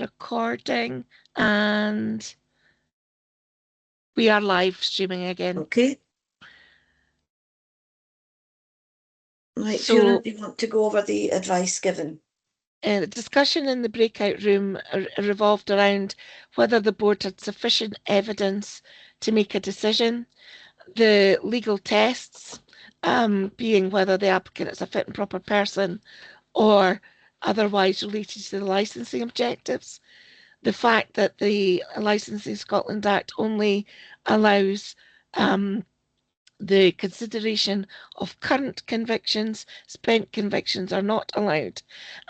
recording and we are live streaming again. Okay. Right, So, Fiona, do you want to go over the advice given? The discussion in the breakout room revolved around whether the board had sufficient evidence to make a decision. The legal tests being whether the applicant is a fit and proper person or otherwise related to the licensing objectives. The fact that the Licensing Scotland Act only allows the consideration of current convictions, spent convictions are not allowed,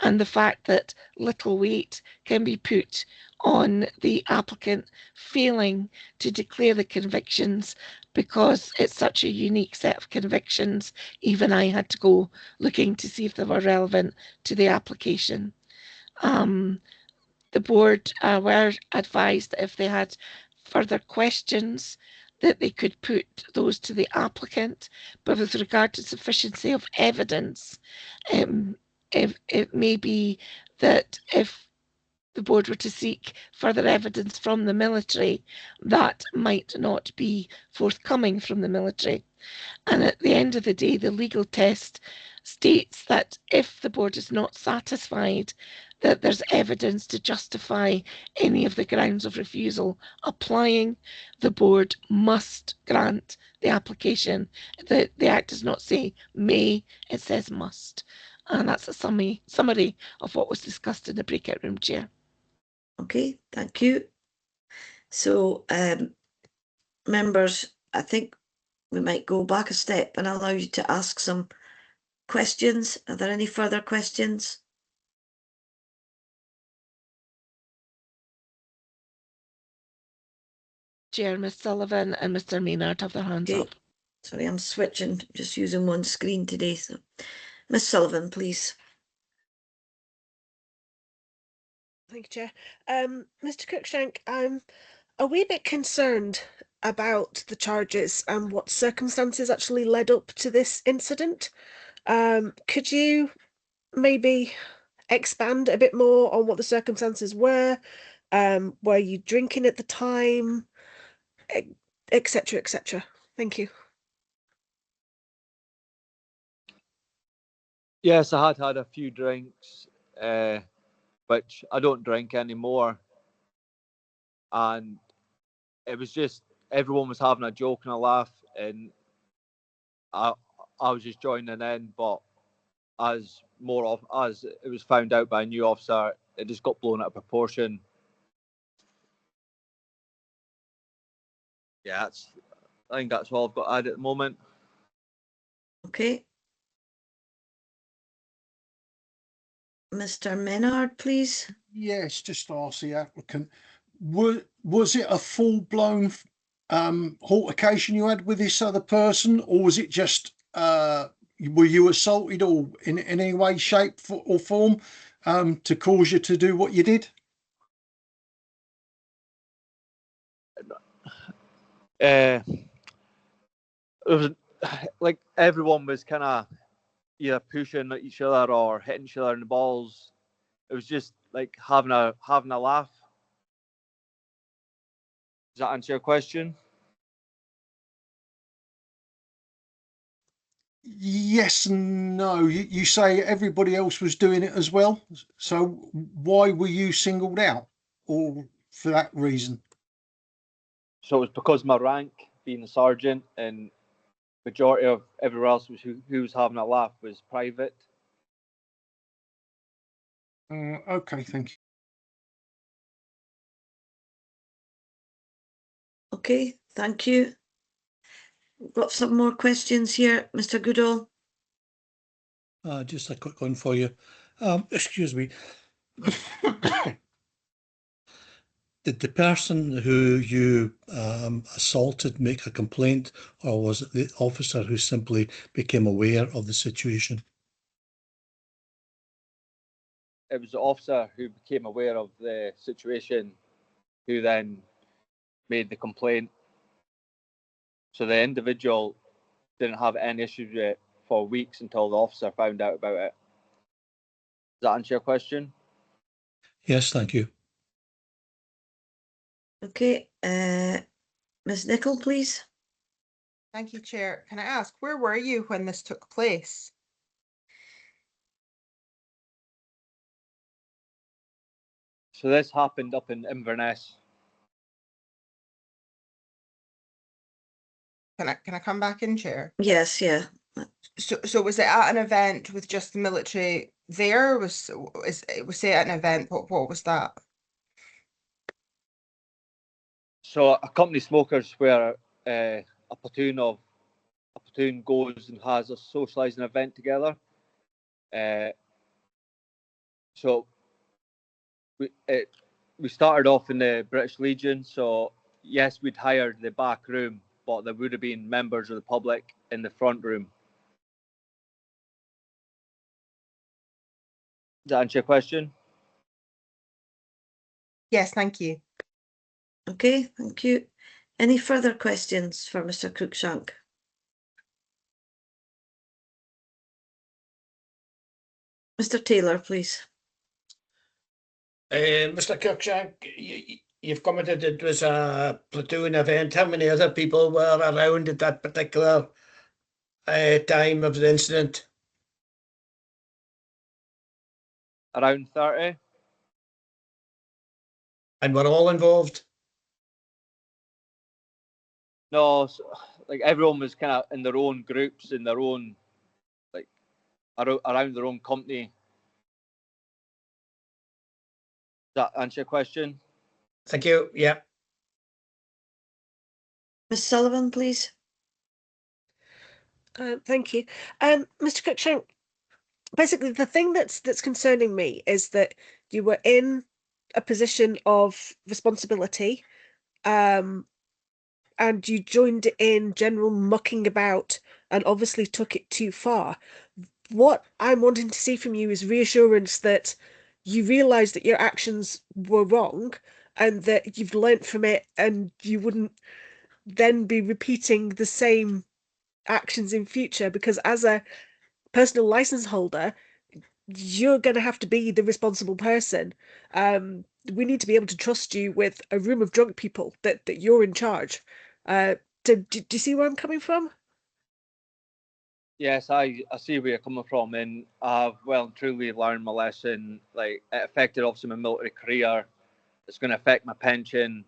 and the fact that little weight can be put on the applicant failing to declare the convictions because it's such a unique set of convictions. Even I had to go looking to see if they were relevant to the application. The board were advised that if they had further questions that they could put those to the applicant, but with regard to sufficiency of evidence, if it may be that if the board were to seek further evidence from the military, that might not be forthcoming from the military. And at the end of the day, the legal test states that if the board is not satisfied that there's evidence to justify any of the grounds of refusal applying, the board must grant the application. The Act does not say may, it says must. And that's a summary of what was discussed in the breakout room, Chair. Okay, thank you. So, members, I think we might go back a step and allow you to ask some questions. Are there any further questions? Chair, Ms Sullivan and Mr Maynard have their hands up. Sorry, I'm switching, just using one screen today. So, Ms Sullivan, please. Thank you, Chair. Mr Cruikshank, I'm a wee bit concerned about the charges and what circumstances actually led up to this incident. Could you maybe expand a bit more on what the circumstances were? Were you drinking at the time, etc., etc.? Thank you. Yes, I had a few drinks, which I don't drink anymore. And it was just, everyone was having a joke and a laugh, and I was just joining in, but as it was found out by a new officer, it just got blown out of proportion. Yeah, I think that's all I've got to add at the moment. Okay. Mr Maynard, please. Yes, just to ask the applicant, was it a full-blown altercation you had with this other person, or was it just were you assaulted or in any way, shape or form to cause you to do what you did? It was like everyone was kind of either pushing at each other or hitting each other in the balls. It was just like having a laugh. Does that answer your question? Yes and no. You say everybody else was doing it as well. So why were you singled out, or for that reason? So it was because of my rank, being a sergeant, and majority of everyone else who was having a laugh was private. Okay, thank you. Okay, thank you. We've got some more questions here, Mr Goodall. Just a quick one for you. Excuse me. Did the person who you assaulted make a complaint, or was it the officer who simply became aware of the situation? It was the officer who became aware of the situation who then made the complaint. So the individual didn't have any issues with it for weeks until the officer found out about it. Does that answer your question? Yes, thank you. Okay, Ms Nichol, please. Thank you, Chair. Can I ask, where were you when this took place? So this happened up in Inverness. Can I come back in, Chair? Yes, yeah. So was it at an event with just the military there? Was it at an event? What was that? So a company smokers where a platoon goes and has a socialising event together. So we started off in the British Legion. So yes, we'd hired the back room, but there would have been members of the public in the front room. Does that answer your question? Yes, thank you. Okay, thank you. Any further questions for Mr Cruikshank? Mr Taylor, please. Mr Cruikshank, you've commented it was a platoon event. How many other people were around at that particular time of the incident? Around 30. And were all involved? No, so, like everyone was kind of in their own groups, in their own, like around their own company. Does that answer your question? Thank you. Yeah. Ms Sullivan, please. Thank you. Mr Cruikshank, basically the thing that's concerning me is that you were in a position of responsibility, and you joined in general mucking about and obviously took it too far. What I'm wanting to see from you is reassurance that you realise that your actions were wrong and that you've learnt from it and you wouldn't then be repeating the same actions in future, because as a personal license holder, you're going to have to be the responsible person. We need to be able to trust you with a room of drunk people that you're in charge. Do you see where I'm coming from? Yes, I see where you're coming from, and I've well and truly learned my lesson. Like it affected obviously my military career. It's going to affect my pension.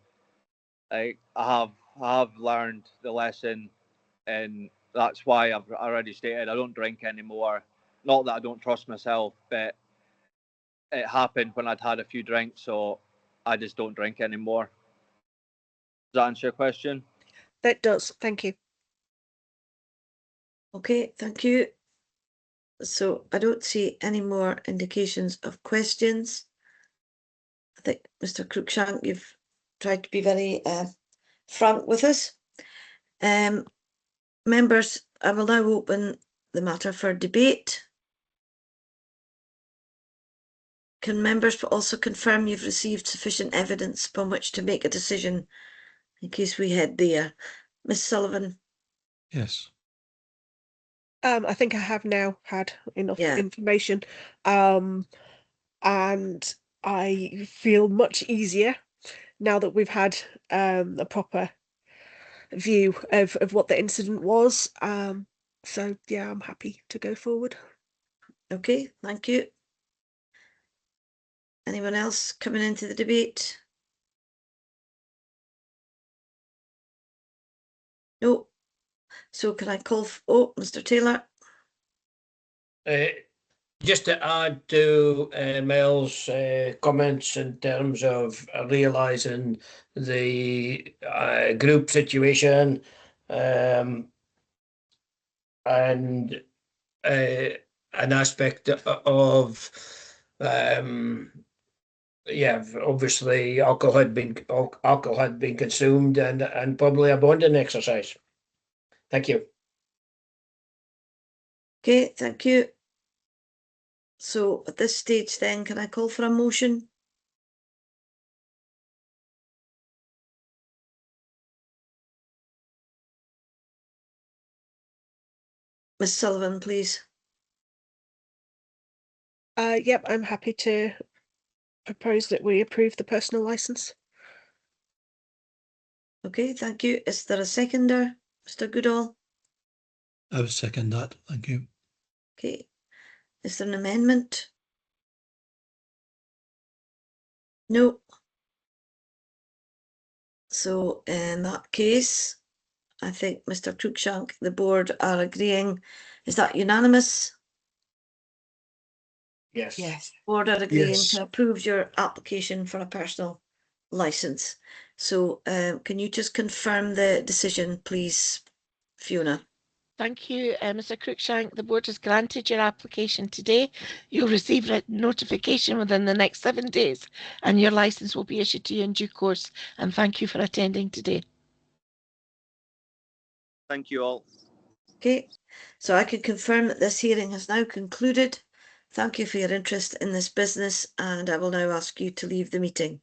Like I have learned the lesson, and that's why I've already stated I don't drink anymore. Not that I don't trust myself, but it happened when I'd had a few drinks, so I just don't drink anymore. Does that answer your question? That does. Thank you. Okay, thank you. So I don't see any more indications of questions. I think Mr Cruikshank, you've tried to be very frank with us. Members, I will now open the matter for debate. Can members also confirm you've received sufficient evidence upon which to make a decision in case we head there? Ms Sullivan? Yes. I think I have now had enough Yeah. information, and I feel much easier now that we've had a proper view of what the incident was. So yeah, I'm happy to go forward. Okay, thank you. Anyone else coming into the debate? No. So can I call Mr Taylor? Just to add to Mel's comments in terms of realising the group situation, and an aspect of yeah, obviously alcohol had been consumed and probably a bonding exercise. Thank you. Okay, thank you. So at this stage then, can I call for a motion? Ms Sullivan, please. Yep, I'm happy to propose that we approve the personal license. Okay, thank you. Is there a seconder, Mr. Goodall? I would second that. Thank you. Okay. Is there an amendment? No. So in that case, I think Mr. Cruikshank, the board are agreeing. Is that unanimous? Yes. Yes. Board are agreeing Yes. to approve your application for a personal licence. So can you just confirm the decision, please, Fiona? Thank you, Mr. Cruikshank. The board has granted your application today. You'll receive written notification within the next 7 days, and your licence will be issued to you in due course. And thank you for attending today. Thank you all. Okay, so I can confirm that this hearing has now concluded. Thank you for your interest in this business, and I will now ask you to leave the meeting.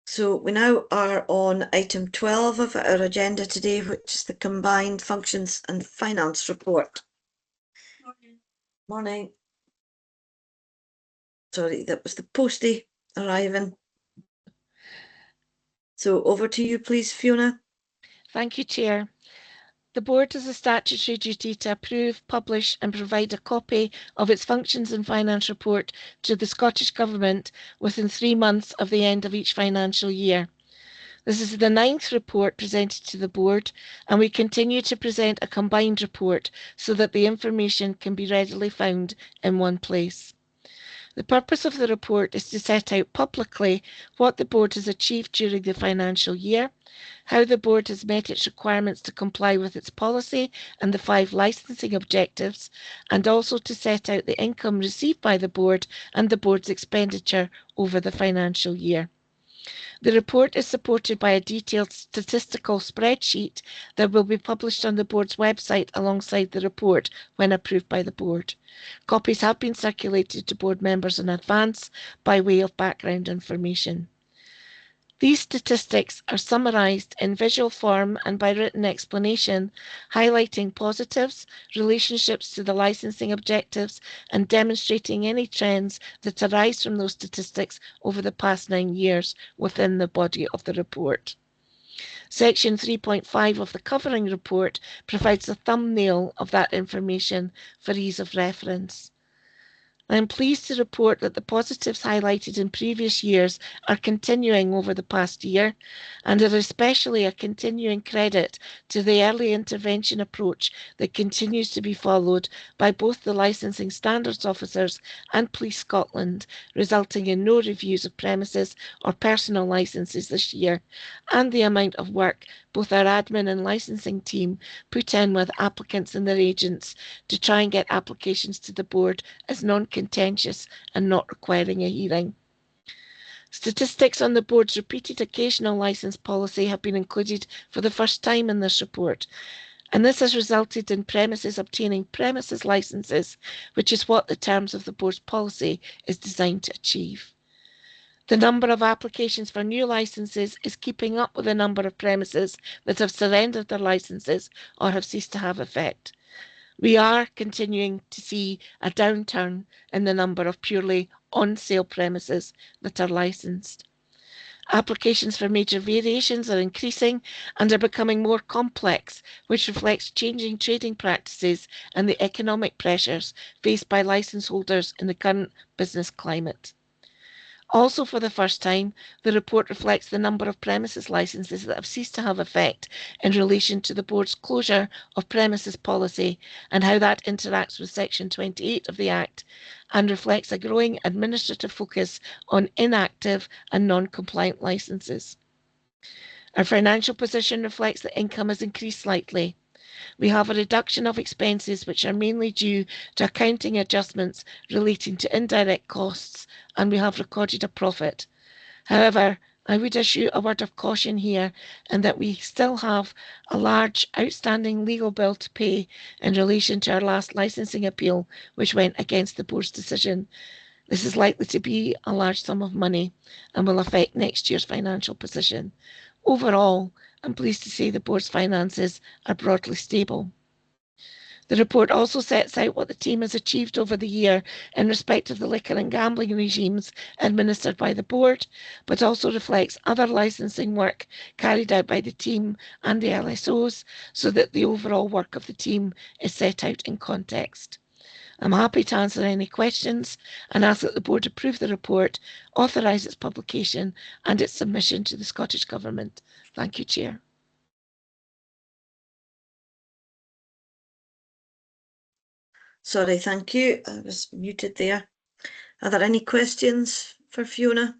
So we now are on item 12 of our agenda today, which is the Combined Functions and Finance Report. Morning. Sorry, that was the postie arriving. So over to you, please, Fiona. Thank you, Chair. The board has a statutory duty to approve, publish and provide a copy of its functions and finance report to the Scottish Government within 3 months of the end of each financial year. This is the 9th report presented to the board, and we continue to present a combined report so that the information can be readily found in one place. The purpose of the report is to set out publicly what the board has achieved during the financial year, how the board has met its requirements to comply with its policy and the 5 licensing objectives, and also to set out the income received by the board and the board's expenditure over the financial year. The report is supported by a detailed statistical spreadsheet that will be published on the board's website alongside the report when approved by the board. Copies have been circulated to board members in advance by way of background information. These statistics are summarised in visual form and by written explanation, highlighting positives, relationships to the licensing objectives, and demonstrating any trends that arise from those statistics over the past 9 years within the body of the report. Section 3.5 of the covering report provides a thumbnail of that information for ease of reference. I am pleased to report that the positives highlighted in previous years are continuing over the past year, and are especially a continuing credit to the early intervention approach that continues to be followed by both the licensing standards officers and Police Scotland, resulting in no reviews of premises or personal licences this year, and the amount of work both our admin and licensing team put in with applicants and their agents to try and get applications to the board as non-contentious and not requiring a hearing. Statistics on the board's repeated occasional licence policy have been included for the first time in this report, and this has resulted in premises obtaining premises licences, which is what the terms of the board's policy is designed to achieve. The number of applications for new licences is keeping up with the number of premises that have surrendered their licences or have ceased to have effect. We are continuing to see a downturn in the number of purely on-sale premises that are licensed. Applications for major variations are increasing and are becoming more complex, which reflects changing trading practices and the economic pressures faced by licence holders in the current business climate. Also, for the first time, the report reflects the number of premises licences that have ceased to have effect in relation to the board's closure of premises policy and how that interacts with Section 28 of the Act, and reflects a growing administrative focus on inactive and non-compliant licences. Our financial position reflects that income has increased slightly. We have a reduction of expenses which are mainly due to accounting adjustments relating to indirect costs, and we have recorded a profit. However, I would issue a word of caution here in that we still have a large outstanding legal bill to pay in relation to our last licensing appeal, which went against the board's decision. This is likely to be a large sum of money and will affect next year's financial position. Overall, I'm pleased to say the board's finances are broadly stable. The report also sets out what the team has achieved over the year in respect of the liquor and gambling regimes administered by the board, but also reflects other licensing work carried out by the team and the LSOs, so that the overall work of the team is set out in context. I'm happy to answer any questions and ask that the board approve the report, authorise its publication and its submission to the Scottish Government. Thank you, Chair. Sorry, thank you. I was muted there. Are there any questions for Fiona?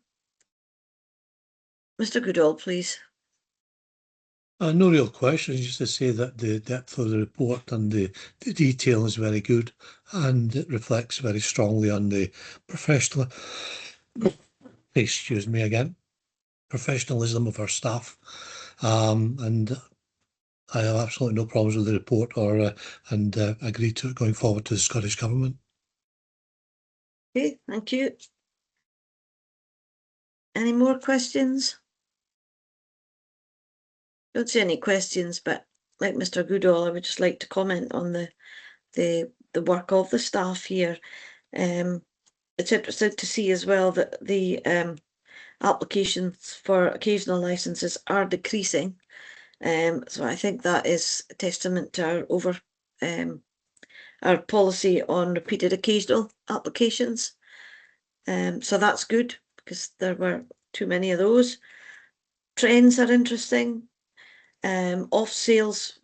Mr. Goodall, please. No real questions, just to say that the depth of the report and the detail is very good, and it reflects very strongly on the professional, excuse me again, professionalism of our staff, and I have absolutely no problems with the report and agree to it going forward to the Scottish Government. Okay, thank you. Any more questions? Don't see any questions, but like Mr. Goodall, I would just like to comment on the work of the staff here. It's interesting to see as well that the applications for occasional licenses are decreasing. So I think that is a testament to our policy on repeated occasional applications. So that's good, because there were too many of those. Trends are interesting. Off sales,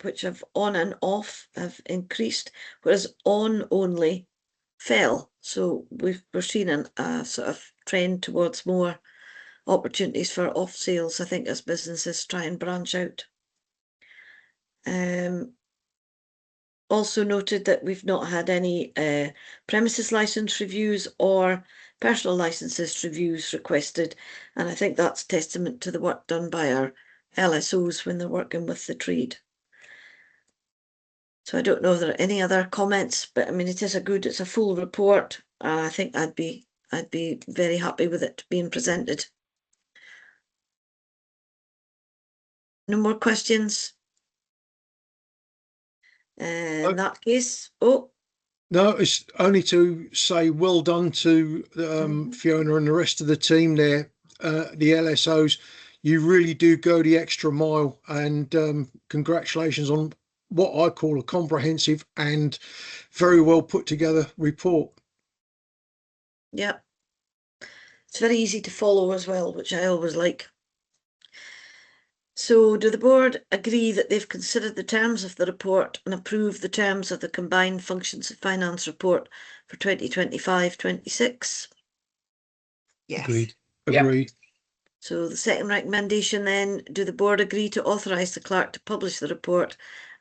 which have on and off, have increased, whereas on only fell. So we're seeing a sort of trend towards more opportunities for off sales, I think, as businesses try and branch out. Also noted that we've not had any premises license reviews or personal licenses reviews requested, and I think that's testament to the work done by our LSOs when they're working with the trade. So I don't know if there are any other comments, but I mean, it's a full report, and I think I'd be very happy with it being presented. No more questions? In that case, no, it's only to say well done to Fiona and the rest of the team there, the LSOs. You really do go the extra mile, and congratulations on what I call a comprehensive and very well put together report. Yeah, it's very easy to follow as well, which I always like. So do the board agree that they've considered the terms of the report and approved the terms of the combined functions of finance report for 2025-26? Yes. Agreed. Agreed. So the second recommendation then, do the board agree to authorise the clerk to publish the report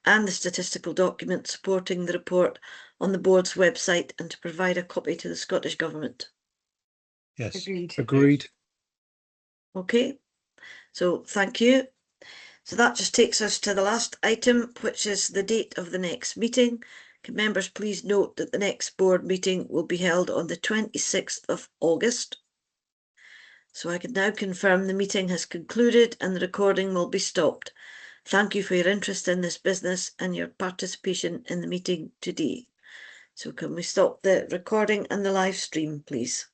and the statistical document supporting the report on the board's website and to provide a copy to the Scottish Government? Yes. Agreed. Agreed. Okay, so thank you. So that just takes us to the last item, which is the date of the next meeting. Can members please note that the next board meeting will be held on the 26th of August. So I can now confirm the meeting has concluded and the recording will be stopped. Thank you for your interest in this business and your participation in the meeting today. So can we stop the recording and the live stream, please?